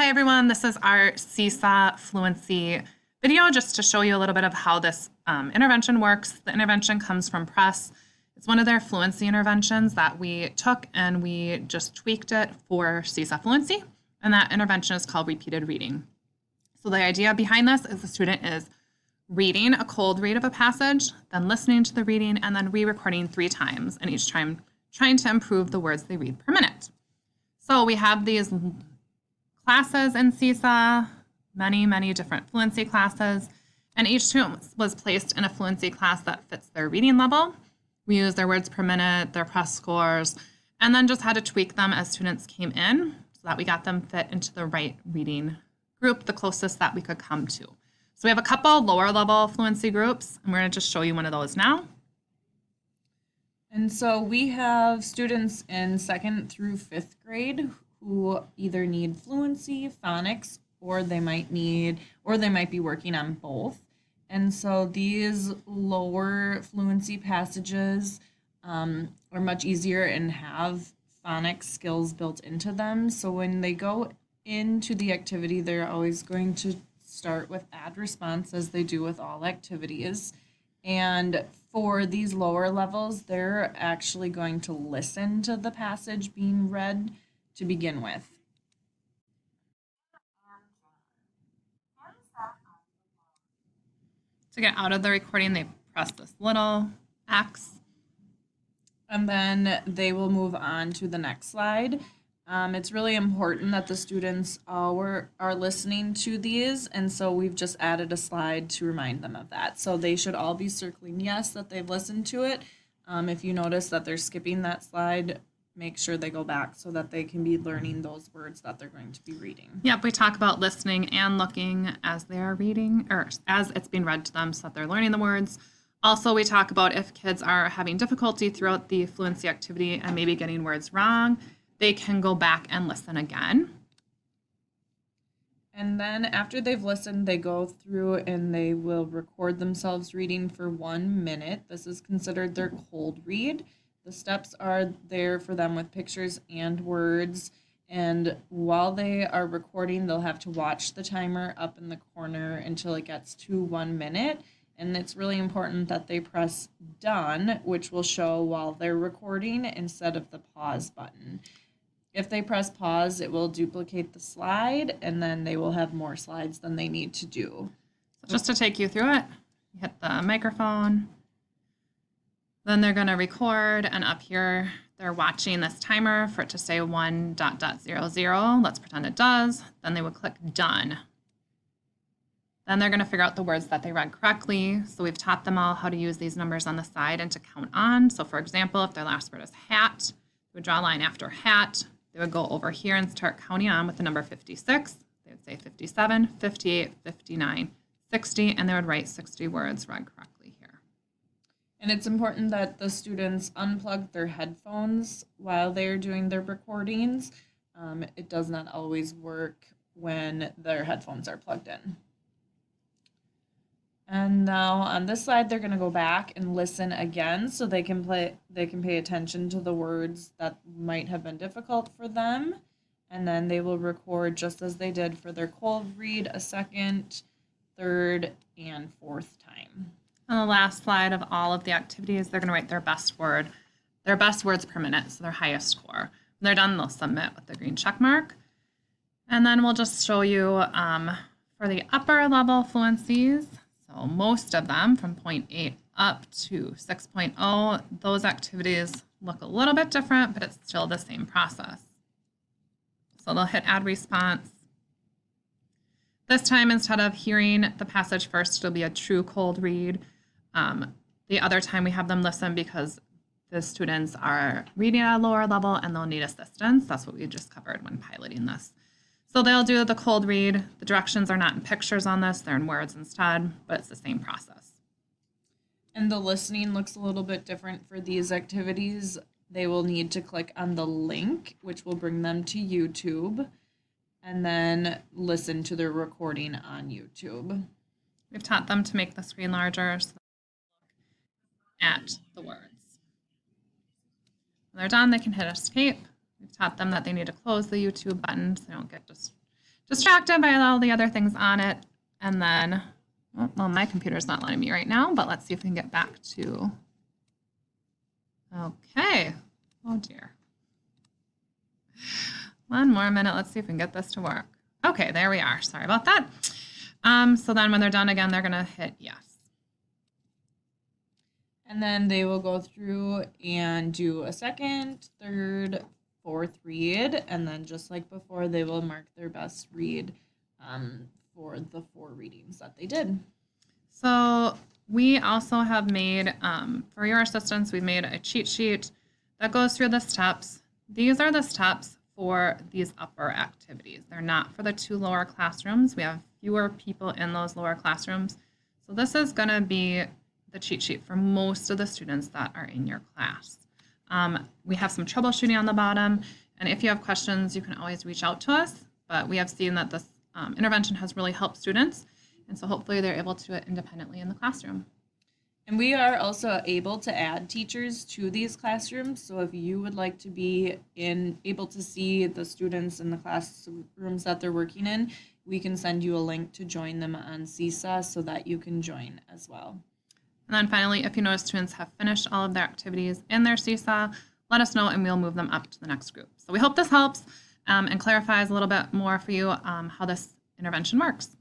Hi everyone, this is our Seesaw Fluency video just to show you a little bit of how this intervention works. The intervention comes from Press. It's one of their fluency interventions that we took and we just tweaked it for Seesaw Fluency, and that intervention is called repeated reading. So the idea behind this is the student is reading a cold read of a passage, then listening to the reading, and then re-recording 3 times, and each time trying to improve the words they read per minute. So we have these classes in Seesaw, many different fluency classes, and each student was placed in a fluency class that fits their reading level. We used their words per minute, their press scores, and then just had to tweak them as students came in so that we got them fit into the right reading group, the closest that we could come to. So we have a couple lower level fluency groups, and we're going to just show you one of those now. And so we have students in 2nd through 5th grade who either need fluency, phonics, or they might be working on both. And so these lower fluency passages are much easier and have phonics skills built into them. So when they go into the activity, they're always going to start with add response, as they do with all activities. And for these lower levels, they're actually going to listen to the passage being read to begin with. To get out of the recording, they press this little X. And then they will move on to the next slide. It's really important that the students are listening to these, and so we've just added a slide to remind them of that. So they should all be circling yes that they've listened to it. If you notice that they're skipping that slide, make sure they go back so that they can be learning those words that they're going to be reading. Yep, we talk about listening and looking as they are reading, or as it's being read to them so that they're learning the words. Also, we talk about if kids are having difficulty throughout the fluency activity and maybe getting words wrong, they can go back and listen again. And then after they've listened, they go through and they will record themselves reading for 1 minute. This is considered their cold read. The steps are there for them with pictures and words. And while they are recording, they'll have to watch the timer up in the corner until it gets to 1 minute. And it's really important that they press done, which will show while they're recording instead of the pause button. If they press pause, it will duplicate the slide, and then they will have more slides than they need to do. So just to take you through it, you hit the microphone, then they're going to record, and up here they're watching this timer for it to say 1.00. Let's pretend it does. Then they would click done. Then they're going to figure out the words that they read correctly. So we've taught them all how to use these numbers on the side and to count on. So for example, if their last word is hat, they would draw a line after hat. They would go over here and start counting on with the number 56. They would say 57, 58, 59, 60, and they would write 60 words read correctly here. And it's important that the students unplug their headphones while they're doing their recordings. It does not always work when their headphones are plugged in. And now on this slide, they're going to go back and listen again so they can pay attention to the words that might have been difficult for them. And then they will record just as they did for their cold read a 2nd, 3rd, and 4th time. On the last slide of all of the activities, they're going to write their best words per minute, so their highest score. When they're done, they'll submit with the green check mark. And then we'll just show you for the upper level fluencies. So most of them from 0.8 up to 6.0, those activities look a little bit different, but it's still the same process. So they'll hit add response. This time, instead of hearing the passage first, it'll be a true cold read. The other time we have them listen because the students are reading at a lower level and they'll need assistance. That's what we just covered when piloting this. So they'll do the cold read. The directions are not in pictures on this, they're in words instead, but it's the same process. And the listening looks a little bit different for these activities. They will need to click on the link, which will bring them to YouTube, and then listen to the recording on YouTube. We've taught them to make the screen larger so at the words. When they're done, they can hit escape. We've taught them that they need to close the YouTube button so they don't get distracted by all the other things on it. And then, well, my computer's not letting me right now, but let's see if we can get back to, okay. Oh dear. One more minute. Let's see if we can get this to work. Okay, there we are. Sorry about that. So then when they're done again, they're going to hit yes. And then they will go through and do a second, third, fourth read. And then just like before, they will mark their best read for the 4 readings that they did. So we also have made, for your assistance, we've made a cheat sheet that goes through the steps. These are the steps for these upper activities. They're not for the 2 lower classrooms. We have fewer people in those lower classrooms. So this is going to be the cheat sheet for most of the students that are in your class. We have some troubleshooting on the bottom, and if you have questions, you can always reach out to us, but we have seen that this intervention has really helped students, and so hopefully they're able to do it independently in the classroom. And we are also able to add teachers to these classrooms. So if you would like to be able to see the students in the classrooms that they're working in, we can send you a link to join them on Seesaw so that you can join as well. And then finally, if you notice students have finished all of their activities in their Seesaw, let us know and we'll move them up to the next group. So we hope this helps and clarifies a little bit more for you how this intervention works.